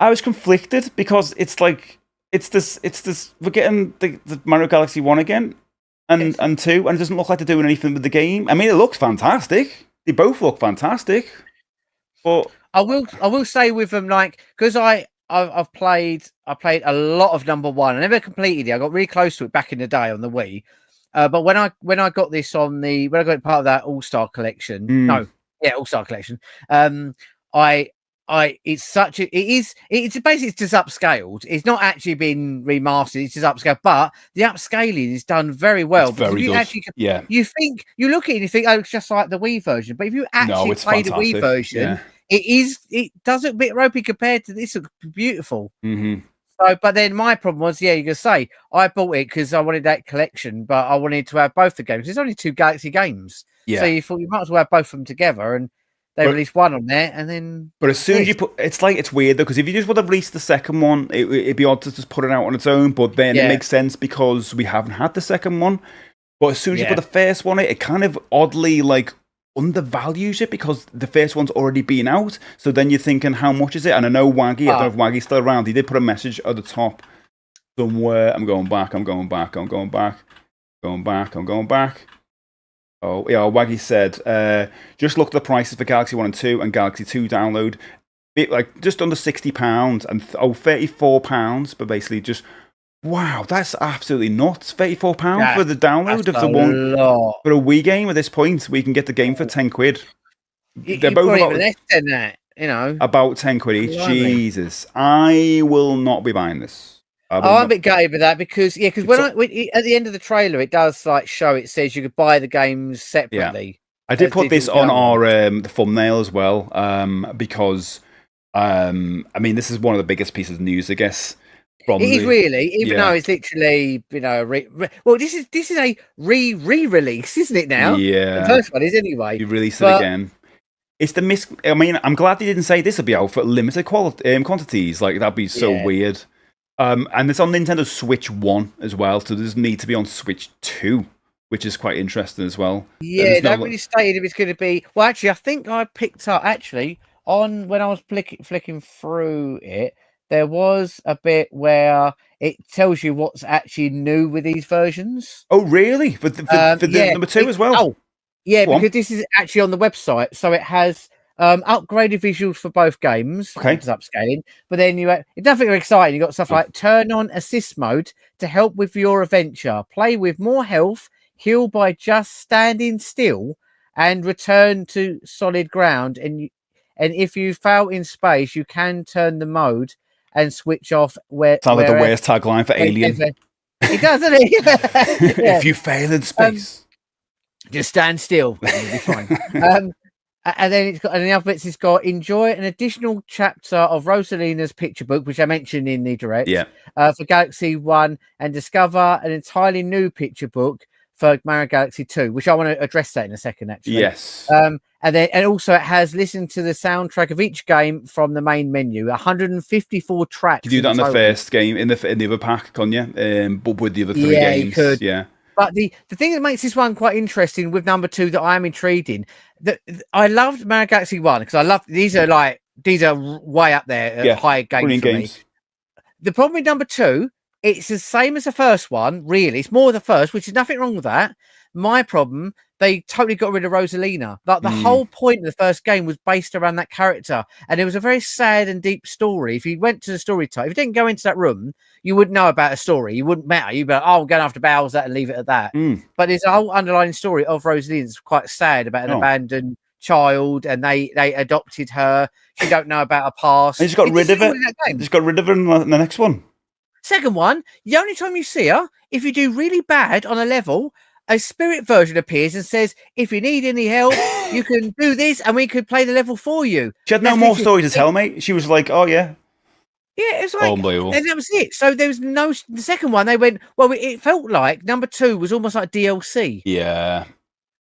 I was conflicted because it's like it's this. We're getting the Mario Galaxy 1 again and 2, and it doesn't look like they're doing anything with the game. I mean, it looks fantastic. They both look fantastic, but I will say with them, like, because I've played a lot of number 1. I never completed it. I got really close to it back in the day on the Wii. But when I got this when I got it part of that All-Star collection, All-Star collection, it's basically just upscaled. It's not actually been remastered. It's just upscaled, but the upscaling is done very well. It's very good. You look at it and you think, oh, it's just like the Wii version. But if you actually play the Wii version, it does look a bit ropey compared to this. It looks beautiful. Mm-hmm. So, but then my problem was, you're gonna say I bought it because I wanted that collection, but I wanted to have both the games. There's only 2 Galaxy games, so you thought you might as well have both of them together, and they released one on there, and then. But as soon as you put, it's weird though, because if you just would have released the second one, it'd be odd to just put it out on its own. But then it makes sense because we haven't had the second one. But as soon as you put the first one, it kind of oddly undervalues it because the first one's already been out. So then you're thinking, how much is it? And I know Waggy, I don't know if Waggy's still around. He did put a message at the top somewhere. I'm going back. Oh, yeah, Waggy said, just look at the prices for Galaxy 1 and 2 and Galaxy 2 download. Just under £60 and £34, but basically just, wow, that's absolutely nuts. £34 for the download of the one for a Wii game at this point. We can get the game for £10. They're both about less than that, about £10 each. Jesus, I will not be buying this. I'm a bit gutted with that because at the end of the trailer, it does show. It says you could buy the games separately. Yeah. I did put this on our the thumbnail as well because I mean, this is one of the biggest pieces of news, I guess. It is really, even though it's literally, this is a re-release, isn't it now? Yeah. The first one is anyway. You release it again. It's the I mean, I'm glad they didn't say this will be out for limited quantities. That'd be so weird. And it's on Nintendo Switch 1 as well, so it doesn't need to be on Switch 2, which is quite interesting as well. Yeah, they haven't really stated if it's going to be. Well, actually, I think I picked up on when I was flicking through it. There was a bit where it tells you what's actually new with these versions. Oh, really? For the number 2 as well? Oh, yeah, because this is actually on the website. So it has upgraded visuals for both games. Okay. It's upscaling. But then it's nothing exciting. You've got stuff like turn on assist mode to help with your adventure. Play with more health, heal by just standing still, and return to solid ground. And if you fail in space, you can turn the mode and switch off where. Sounds like the worst tagline for Alien. It does, doesn't it? If you fail in space, just stand still. You'll be fine. And then the other bits it's got enjoy an additional chapter of Rosalina's picture book, which I mentioned in the direct. Yeah. For Galaxy 1, and discover an entirely new picture book for Mario Galaxy 2, which I want to address that in a second, actually. Yes. And also it has listened to the soundtrack of each game from the main menu. 154 tracks. You do that in the first game, in the other pack, can't you? But with the other 3 games. You could. Yeah. But the thing that makes this one quite interesting with number 2 that I am intrigued in, that I loved Mario Galaxy 1 because I love these are way up there, high games for me. The problem with number 2, it's the same as the first one, really. It's more the first, which is nothing wrong with that. My problem, they totally got rid of Rosalina. The whole point of the first game was based around that character, and it was a very sad and deep story. If you went to the story type, if you didn't go into that room, you wouldn't know about a story. You wouldn't matter. You'd be like, I'm going after Bowser and leave it at that. But there's a whole underlying story of Rosalina that's quite sad about an abandoned child, and they adopted her. She don't know about her past. And she's got rid of it. She's got rid of her in the next one. Second one, the only time you see her, if you do really bad on a level, a spirit version appears and says, if you need any help, you can do this and we could play the level for you. She had no more story to tell, mate. She was like, oh, yeah. Yeah, it was like, unbelievable. And that was it. So there was the second one, they went, well, it felt like number 2 was almost like DLC. Yeah.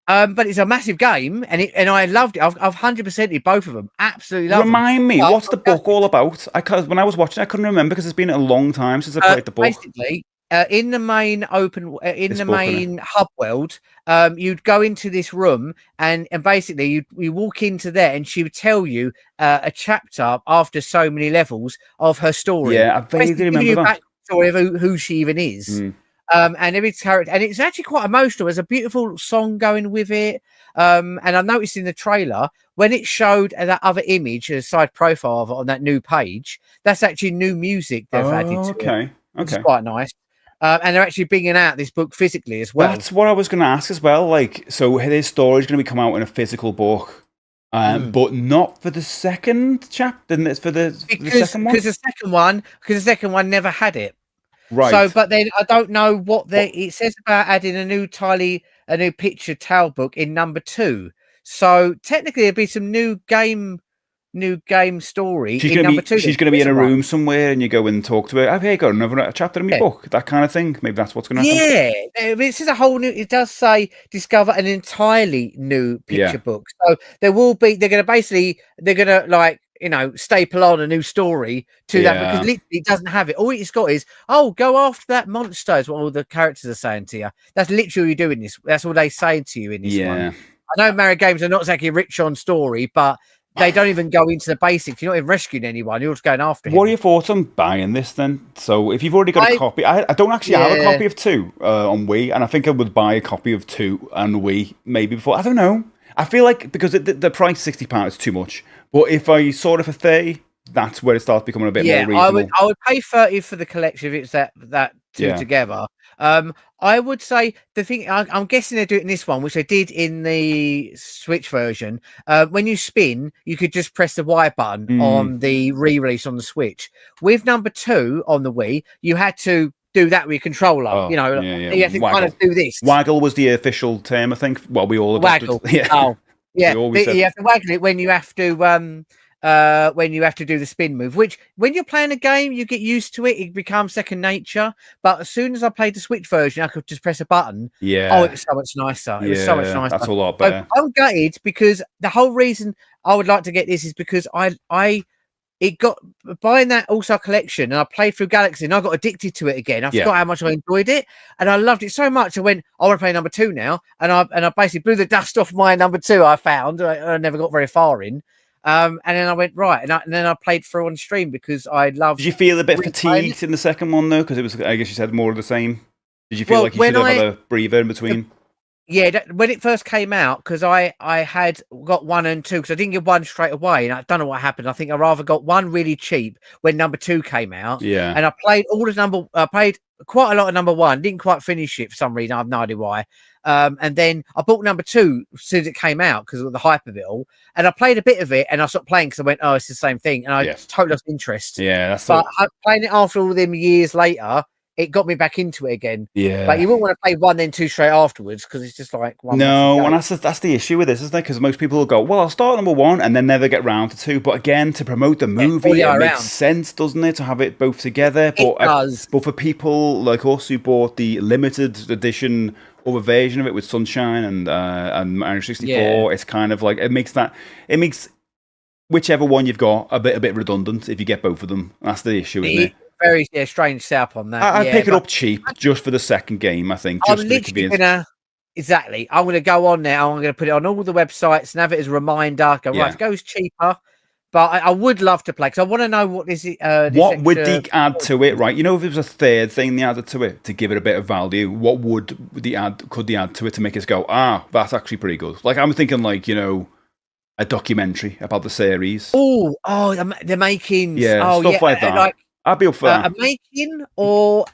But it's a massive game, and I loved it. I've 100%ed both of them. Absolutely loved Remind me, what's the book all about? When I was watching, I couldn't remember because it's been a long time since I played the book. Basically, in the main hub world, you'd go into this room and basically you walk into there and she would tell you a chapter after so many levels of her story. Yeah, I vaguely remember that. Backstory of who she even is. And every character, and it's actually quite emotional. There's a beautiful song going with it. And I noticed in the trailer when it showed that other image, a side profile of it on that new page, that's actually new music they've added to it. Okay. It's quite nice. And they're actually bringing out this book physically as well. That's what I was going to ask as well. Like, so this story is going to be come out in a physical book, but not for the second chapter. It's for the second one. Because the second one never had it. Right. So, but then I don't know what it says about adding a new picture tale book in number 2. So technically, there'd be some new game story in number 2. She's going to be in a room somewhere, and you go and talk to her. I've got another chapter in my book. That kind of thing. Maybe that's what's going to happen. Yeah, this is a whole new. It does say discover an entirely new picture book. So there will be. They're going to like, staple on a new story to that, because literally it doesn't have it. All it's got is, go after that monster, is what all the characters are saying to you. That's literally what you do in this. That's all they say to you in this one. I know Mario games are not exactly rich on story, but they don't even go into the basics. You're not even rescuing anyone. You're just going after him. What are your thoughts on buying this then? So if you've already got a copy, I don't actually have a copy of 2 on Wii, and I think I would buy a copy of 2 on Wii maybe before. I don't know. I feel like because the price £60 is too much. But if I saw it for 30, that's where it starts becoming a bit more reasonable. I would pay 30 for the collection if it's that 2 together. I would say the thing, I'm guessing they're doing this one, which they did in the Switch version. When you spin, you could just press the Y button on the re-release on the Switch. With number 2 on the Wii, you had to do that with your controller. You have to kind of do this. Waggle was the official term, I think. Well, we all adopted. Waggle. Yeah, you have to waggle it when you have to do the spin move. Which, when you're playing a game, you get used to it. It becomes second nature. But as soon as I played the Switch version, I could just press a button. Yeah. It was so much nicer. It was so much nicer. That's a lot better. So I'm gutted, because the whole reason I would like to get this is because it got buying that All-Star collection, and I played through Galaxy, and I got addicted to it again. I forgot how much I enjoyed it, and I loved it so much. I went, I want to play number 2 now, and I basically blew the dust off my number 2. I found I never got very far in, and then I went right, and then I played through on stream because I loved. Did you feel a bit fatigued in the second one though? Because it was, I guess you said, more of the same. Did you feel like you should have had a breather in between? Yeah, when it first came out, because I had got 1 and 2, because I didn't get 1 straight away, and I don't know what happened. I think I rather got 1 really cheap when number 2 came out. Yeah, and I played I played quite a lot of number 1. Didn't quite finish it for some reason. I have no idea why. And then I bought number 2 as soon as it came out because of the hype of it all. And I played a bit of it, and I stopped playing because I went, it's the same thing, and I totally lost interest. Yeah, playing it after all them years later, it got me back into it again. Yeah, but you wouldn't want to play 1 then 2 straight afterwards, because it's just like one. No, and that's the issue with this, isn't it? Because most people will go, well, I'll start number 1 and then never get round to 2. But again, to promote the movie, it makes sense, doesn't it, to have it both together? It does. But for people like us who bought the limited edition other version of it with Sunshine and Mario 64, it's kind of like it makes whichever one you've got a bit redundant if you get both of them. That's the issue, isn't it? Very strange setup on that. I'd pick it up cheap just for the second game, I think. I'm literally Exactly. I'm going to go on now. I'm going to put it on all the websites and have it as a reminder. Go, right, if it goes cheaper. But I would love to play, because I want to know what is it. What would they add to it, right? You know, if it was a third thing they added to it to give it a bit of value, what could they add to it to make us go, that's actually pretty good? Like, I'm thinking, like, you know, a documentary about the series. Oh, the makings. Stuff like that. Like, I'd be up for that. A making, or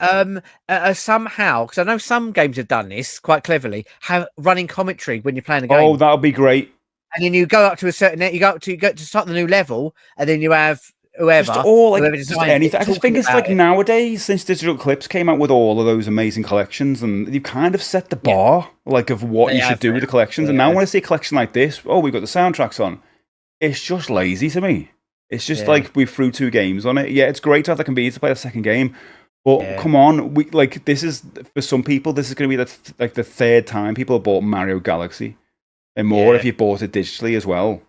somehow, because I know some games have done this quite cleverly, have running commentary when you're playing a game. Oh, that would be great. And then you go up to a certain, you go to start the new level, and then you have whoever. Just anything. I just think it's like nowadays, since Digital Eclipse came out with all of those amazing collections, and you kind of set the bar like of what you should do with the collections. And now when I see a collection like this, we've got the soundtracks on. It's just lazy to me. It's just like we threw 2 games on it. Yeah, it's great to have the convenience to play a second game, but come on, this is for some people. This is going to be the third time people have bought Mario Galaxy, and more if you bought it digitally as well.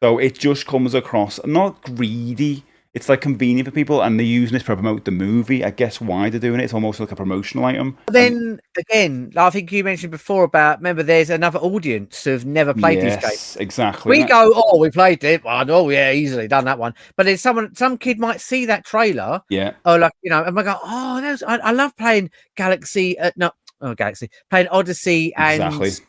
So it just comes across not greedy. it's like convenient for people, and they're using this to promote the movie. I guess why they're doing it. It's almost like a promotional item. But then again, I think you mentioned before about, remember, there's another audience who've never played this game. Exactly. We go, oh, we played it. Well, oh yeah, easily done that one. But there's some kid might see that trailer. Yeah. Or like, you know, and I go, oh, I love playing playing Odyssey and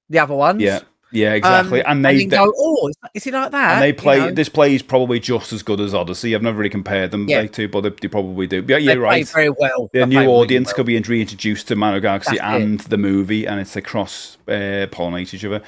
the other ones. Yeah. Yeah, exactly. And they go, oh, is it like that? And they play, this play is probably just as good as Odyssey. I've never really compared them two, but they probably do. Yeah, you're right. Very well. The new audience could be reintroduced to Mario Galaxy and the movie, and it's a cross pollinate each other.